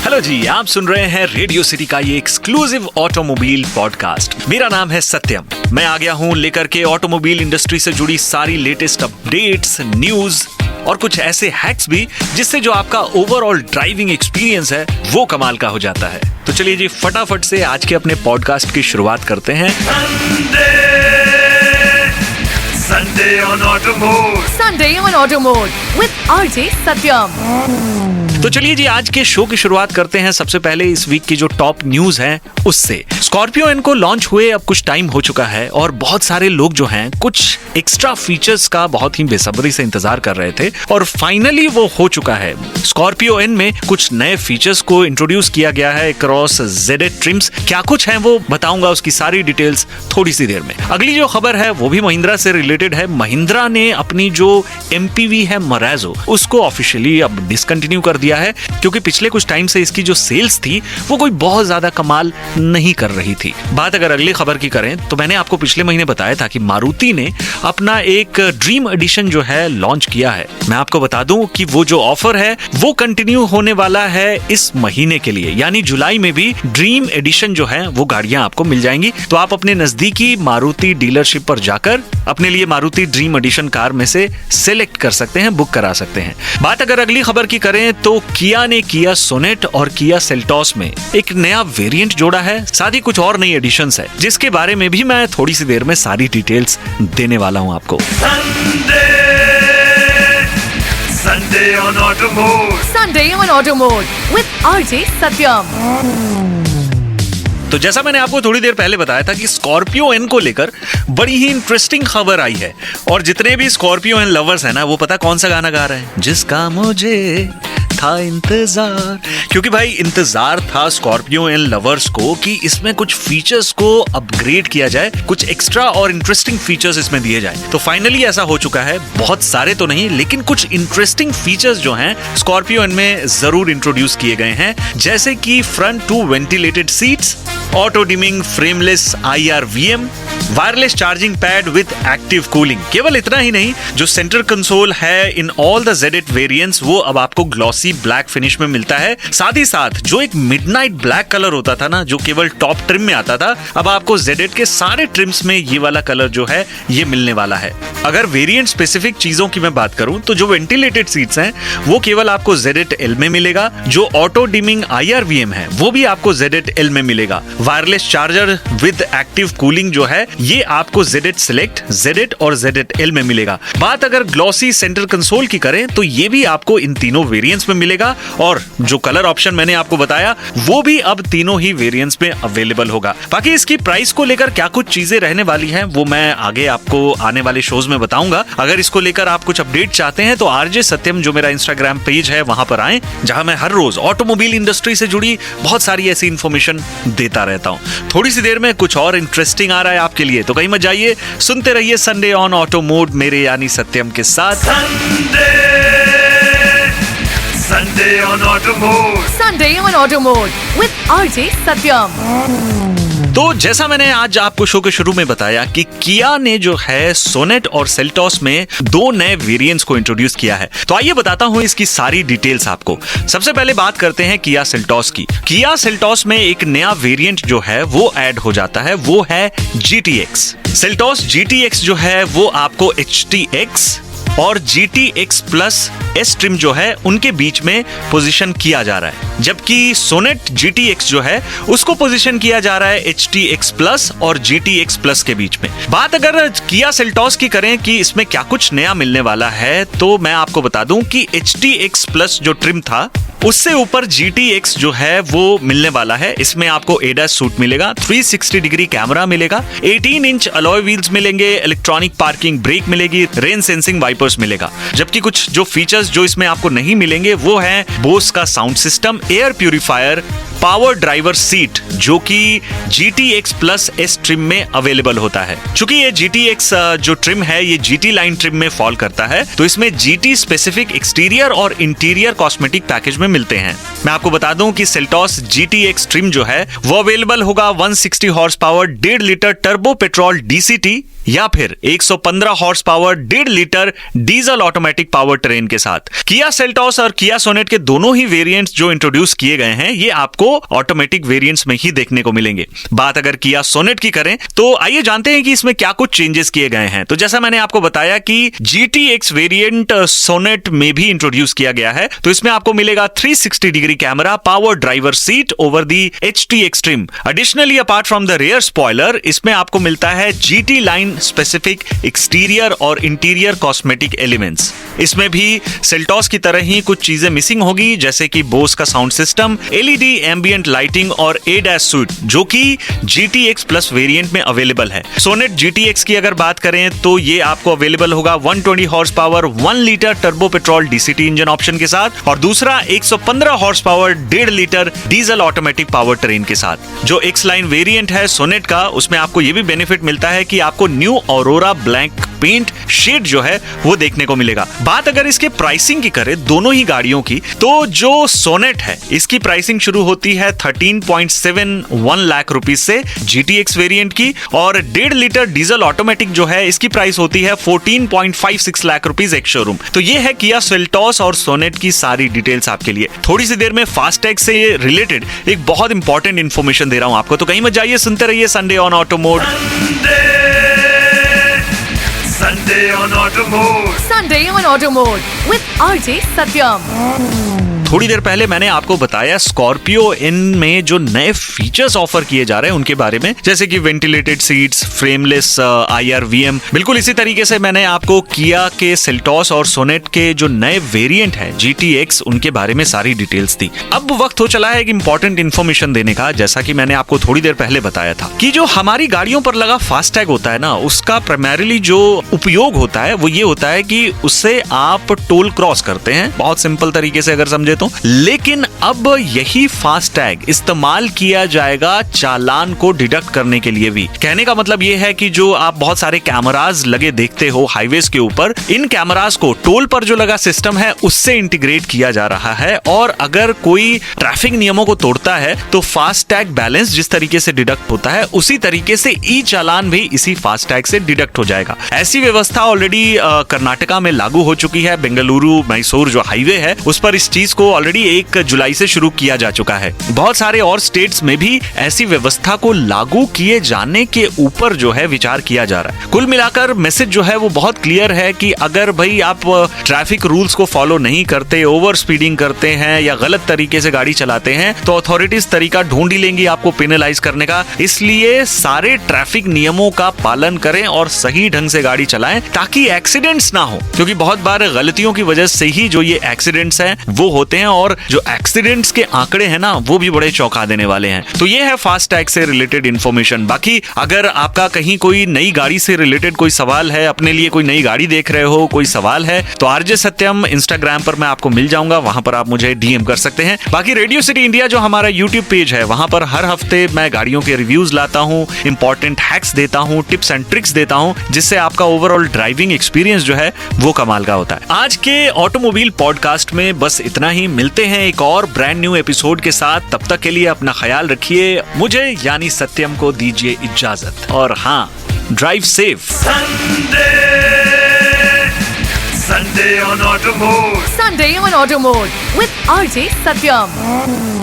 Hello जी, आप सुन रहे हैं रेडियो सिटी का ये एक्सक्लूसिव ऑटोमोबाइल पॉडकास्ट। मेरा नाम है सत्यम। मैं आ गया हूँ लेकर के ऑटोमोबाइल इंडस्ट्री से जुड़ी सारी लेटेस्ट अपडेट्स, न्यूज और कुछ ऐसे हैक्स भी जिससे जो आपका ओवरऑल ड्राइविंग एक्सपीरियंस है वो कमाल का हो जाता है। तो चलिए जी, फटाफट से आज के अपने पॉडकास्ट की शुरुआत करते हैं। Sunday on Auto Mode with RJ Satyam। तो चलिए जी, आज के शो की शुरुआत करते हैं सबसे पहले इस वीक की जो टॉप न्यूज है उससे। स्कॉर्पियो एन को लॉन्च हुए अब कुछ टाइम हो चुका है और बहुत सारे लोग जो हैं कुछ एक्स्ट्रा फीचर्स का बहुत ही बेसब्री से इंतजार कर रहे थे और फाइनली वो हो चुका है। स्कॉर्पियो एन में कुछ नए फीचर्स को इंट्रोड्यूस किया गया है अक्रॉस ZD ट्रिम्स। क्या कुछ है वो बताऊंगा, उसकी सारी डिटेल्स थोड़ी सी देर में। अगली जो खबर है वो भी महिंद्रा से रिलेटेड है। महिंद्रा ने अपनी जो MPV है मराजो उसको ऑफिशियली अब डिसकंटिन्यू कर दिया है, क्योंकि पिछले कुछ टाइम से इसकी जो सेल्स थी वो कोई बहुत ज्यादा कमाल नहीं कर रही थी। बात अगर अगली खबर की करें तो मैंने आपको पिछले महीने बताया था कि मारुति ने अपना एक ड्रीम एडिशन जो है लॉन्च किया है। मैं आपको बता दूं कि वो जो ऑफर है वो कंटिन्यू होने वाला है इस महीने के लिए, यानी जुलाई में भी ड्रीम एडिशन जो है वो गाड़ियां आपको मिल जाएंगी। तो आप अपने नजदीकी मारुति डीलरशिप पर जाकर अपने लिए मारुति ड्रीम एडिशन कार में से सिलेक्ट कर सकते हैं, बुक करा सकते हैं। बात अगर अगली खबर की करें तो किया ने किया सोनेट और किया सेल्टॉस में एक नया वेरिएंट जोड़ा है, साथ ही कुछ और नई एडिशंस है जिसके बारे में भी मैं थोड़ी सी देर में सारी डिटेल्स देने वाला हूं आपको। Sunday on Auto Mode with RJ Satyam। तो जैसा मैंने आपको थोड़ी देर पहले बताया था कि स्कॉर्पियो एन को लेकर बड़ी ही इंटरेस्टिंग खबर आई है और जितने भी स्कॉर्पियो एन लवर्स हैं ना, वो पता कौन सा गाना गा रहे हैं, जिसका मुझे था इंतजार। क्योंकि भाई इंतजार था स्कॉर्पियो एन लवर्स को कि इसमें कुछ फीचर्स को अपग्रेड किया जाए, कुछ एक्स्ट्रा और इंटरेस्टिंग फीचर्स इसमें दिए जाए। तो फाइनली ऐसा हो चुका है। बहुत सारे तो नहीं, लेकिन कुछ इंटरेस्टिंग फीचर्स जो हैं स्कॉर्पियो एन में जरूर इंट्रोड्यूस किए गए हैं, जैसे कि front two ventilated seats, auto dimming frameless IRVM, wireless charging pad with active cooling. केवल इतना ही नहीं, जो सेंटर कंसोल है in all the ZD variants वो अब आपको ग्लॉसी ब्लैक फिनिश में मिलता है। साथ ही साथ जो एक मिडनाइट ब्लैक कलर होता था ना, जो केवल टॉप ट्रिम में आता था, अब आपको ZD के सारे ट्रिम्स में ये वाला कलर जो है ये मिलने वाला है। अगर वेरिएंट स्पेसिफिक चीजों की मैं बात करूं तो जो वेंटिलेटेड सीट्स हैं वो केवल आपको ZL में मिलेगा। जो ऑटो डिमिंग IRVM है वो भी आपको ZL में मिलेगा। Wireless charger with active cooling जो है ये आपको ZD सेलेक्ट, ZD और ZL में मिलेगा। बात अगर ग्लॉसी सेंटर कंसोल की करें तो ये भी आपको इन तीनों वेरिएंट्स में मिलेगा और जो कलर ऑप्शन मैंने आपको बताया वो भी अब तीनों ही वेरिएंट्स में अवेलेबल होगा। बाकी इसकी प्राइस को लेकर क्या कुछ चीजें रहने वाली हैं वो मैं आगे आपको आने वाले शोज में बताऊंगा। अगर इसको लेकर आप कुछ अपडेट चाहते हैं तो RJ सत्यम जो मेरा इंस्टाग्राम पेज है वहां पर आएं, जहां मैं हर रोज ऑटोमोबाइल इंडस्ट्री से जुड़ी बहुत सारी ऐसी इंफॉर्मेशन देता रहता हूं। थोड़ी सी देर में कुछ और इंटरेस्टिंग आ रहा है आपके लिए, तो कहीं मत जाइए, सुनते रहिए संडे ऑन ऑटो मोड मेरे यानी सत्यम के साथ। Sunday on Auto Mode with RJ Satyam। तो जैसा मैंने आज आपको शो के शुरू में बताया कि किया ने जो है सोनेट और सेल्टॉस में दो नए वेरिएंट्स को इंट्रोड्यूस किया है। तो आइए बताता हूं इसकी सारी डिटेल्स आपको। सबसे पहले बात करते हैं किया सेल्टॉस की। किया सेल्टॉस में एक नया वेरिएंट जो है वो ऐड हो जाता है, वो है GTX। सेल्टॉस GTX जो है वो आपको HTX और GTX प्लस S ट्रिम जो है उनके बीच में पोजीशन किया जा रहा है, जबकि सोनेट GTX जो है उसको पोजीशन किया जा रहा है HTX प्लस और GTX प्लस के बीच में। बात अगर किया सेल्टॉस की करें कि इसमें क्या कुछ नया मिलने वाला है, तो मैं आपको बता दूं कि HTX प्लस जो ट्रिम था उससे ऊपर GTX जो है वो मिलने वाला है। इसमें आपको ADAS सूट मिलेगा, 360 डिग्री कैमरा मिलेगा, 18 इंच अलॉय व्हील्स मिलेंगे, इलेक्ट्रॉनिक पार्किंग ब्रेक मिलेगी, रेन सेंसिंग वाइपर्स मिलेगा। जबकि कुछ जो फीचर्स जो इसमें आपको नहीं मिलेंगे वो है बोस का sound system, air purifier, power driver seat, जो कि GTX प्लस S ट्रिम में अवेलेबल होता है। चूंकि ये GTX जो ट्रिम है ये GT लाइन ट्रिम में फॉल करता है, तो इसमें GT स्पेसिफिक एक्सटीरियर और इंटीरियर कॉस्मेटिक पैकेज में मिलते हैं। मैं आपको बता दूं कि सेल्टॉस GTX ट्रिम जो है वो अवेलेबल होगा 160 horse power 1.5 litre turbo petrol DCT या फिर 115 horse power 1.5 litre diesel automatic power train के साथ। किया सेल्टॉस और किया सोनेट के दोनों ही वेरिएंट्स जो इंट्रोड्यूस किए गए हैं ये आपको ऑटोमेटिक वेरिएंट्स में ही देखने को मिलेंगे। बात अगर किया सोनेट की करें तो आइए जानते हैं कि इसमें क्या कुछ चेंजेस किए गए हैं। तो जैसा मैंने आपको बताया कि GTX वेरिएंट सोनेट में भी इंट्रोड्यूस किया गया है। तो इसमें आपको मिलेगा 360 degree camera, power driver seat over the HT extreme. Additionally apart from the rear spoiler इसमें आपको मिलता है GT लाइन स्पेसिफिक एक्सटीरियर और इंटीरियर कॉस्मेटिक एलिमेंट्स। इसमें भी सेल्टॉस की तरह ही कुछ चीजें मिसिंग होगी, जैसे कि बोस का sound system, LED ambient lighting और ADAS सूट, जो कि GTX प्लस वेरिएंट में अवेलेबल है। सोनेट GTX की अगर बात करें तो ये आपको अवेलेबल होगा 120 horse power 1 litre turbo petrol DCT engine option के साथ, और दूसरा 115 horse power 1.5 litre diesel automatic power train के साथ। जो X लाइन वेरिएंट है सोनेट का, उसमें आपको ये भी बेनिफिट मिलता है कि आपको new aurora black paint shade जो है वो देखने को मिलेगा। बात अगर इसके प्राइसिंग की करें दोनों ही गाड़ियों की, तो जो सोनेट है इसकी प्राइसिंग शुरू होती है 13.71 लाख रुपीस से GTX वेरिएंट की, और 1.5 लीटर डीजल ऑटोमेटिक जो है इसकी प्राइस होती है 14.56 लाख रुपीस एक शोरूम। तो ये है किया सेल्टॉस और सोनेट की सारी डिटेल्स आपके लिए। थोड़ी सी देर में फास्टैग से रिलेटेड एक बहुत इंपॉर्टेंट इंफॉर्मेशन दे रहा हूं आपको, तो कहीं मत जाइए, सुनते रहिए Sunday on auto mode. Sunday on Auto Mode. Sunday on Auto Mode with RJ Satyam. थोड़ी देर पहले मैंने आपको बताया स्कॉर्पियो इन में जो नए फीचर्स ऑफर किए जा रहे हैं उनके बारे में, जैसे कि वेंटिलेटेड सीट्स, फ्रेमलेस IRVM। बिल्कुल इसी तरीके से मैंने आपको किया के सेल्टॉस और सोनेट के जो नए वेरिएंट है GTX उनके बारे में सारी डिटेल्स दी। अब वक्त हो चला है एक इंपॉर्टेंट इन्फॉर्मेशन देने का। जैसा कि मैंने आपको थोड़ी देर पहले बताया था कि जो हमारी गाड़ियों पर लगा फास्टैग होता है ना, उसका प्राइमरीली जो उपयोग होता है वो ये होता है कि उससे आप टोल क्रॉस करते हैं, बहुत सिंपल तरीके से अगर समझे तो। लेकिन अब यही फास्टैग इस्तेमाल किया जाएगा चालान को डिडक्ट करने के लिए भी। कहने का मतलब ये है कि जो आप बहुत सारे कैमरास लगे देखते हो हाईवेज के ऊपर, इन कैमरास को टोल पर जो लगा सिस्टम है उससे इंटीग्रेट किया जा रहा है, और अगर कोई ट्रैफिक नियमों को तोड़ता है तो फास्टैग बैलेंस जिस तरीके से डिडक्ट होता है उसी तरीके से ई चालान भी इसी फास्टैग से डिडक्ट हो जाएगा। ऐसी व्यवस्था ऑलरेडी कर्नाटका में लागू हो चुकी है। बेंगलुरु मैसूर जो हाईवे है उस पर इस चीज को ऑलरेडी 1 जुलाई से शुरू किया जा चुका है। बहुत सारे और स्टेट्स में भी ऐसी व्यवस्था को लागू किए जाने के ऊपर जो है विचार किया जा रहा है। कुल मिलाकर मैसेज जो है वो बहुत क्लियर है कि अगर भाई आप ट्रैफिक रूल्स को फॉलो नहीं करते, ओवर स्पीडिंग करते हैं या गलत तरीके से गाड़ी चलाते हैं, तो अथॉरिटीज तरीका ढूंढ ही लेंगी आपको पेनलाइज करने का। इसलिए सारे ट्रैफिक नियमों का पालन करें और सही ढंग से गाड़ी चलाएं ताकि एक्सीडेंट्स ना हो, क्योंकि बहुत बार गलतियों की वजह से ही जो ये एक्सीडेंट्स हैं वो होते हैं, और जो एक्सीडेंट्स के आंकड़े हैं ना वो भी बड़े चौंका देने वाले हैं। तो ये है फास्टैग से रिलेटेड इंफॉर्मेशन। बाकी अगर आपका कहीं कोई नई गाड़ी से रिलेटेड कोई सवाल है, अपने लिए कोई नई गाड़ी देख रहे हो, कोई सवाल है, तो RJ सत्यम इंस्टाग्राम पर मैं आपको मिल जाऊंगा, वहां पर आप मुझे DM कर सकते हैं। बाकी रेडियो सिटी इंडिया जो हमारा YouTube पेज है, वहां पर हर हफ्ते मैं गाड़ियों के रिव्यूज लाता हूँ, इंपॉर्टेंट हैक्स देता हूँ, टिप्स एंड ट्रिक्स देता हूँ, जिससे आपका ओवरऑल ड्राइविंग एक्सपीरियंस जो है वो कमाल का होता है। आज के ऑटोमोबाइल पॉडकास्ट में बस इतना ही। मिलते हैं एक और ब्रांड न्यू एपिसोड के साथ। तब तक के लिए अपना ख्याल रखिए। मुझे यानी सत्यम को दीजिए इजाजत, और हाँ, drive safe. Sunday on Auto Mode. Sunday on Auto Mode with RJ Satyam.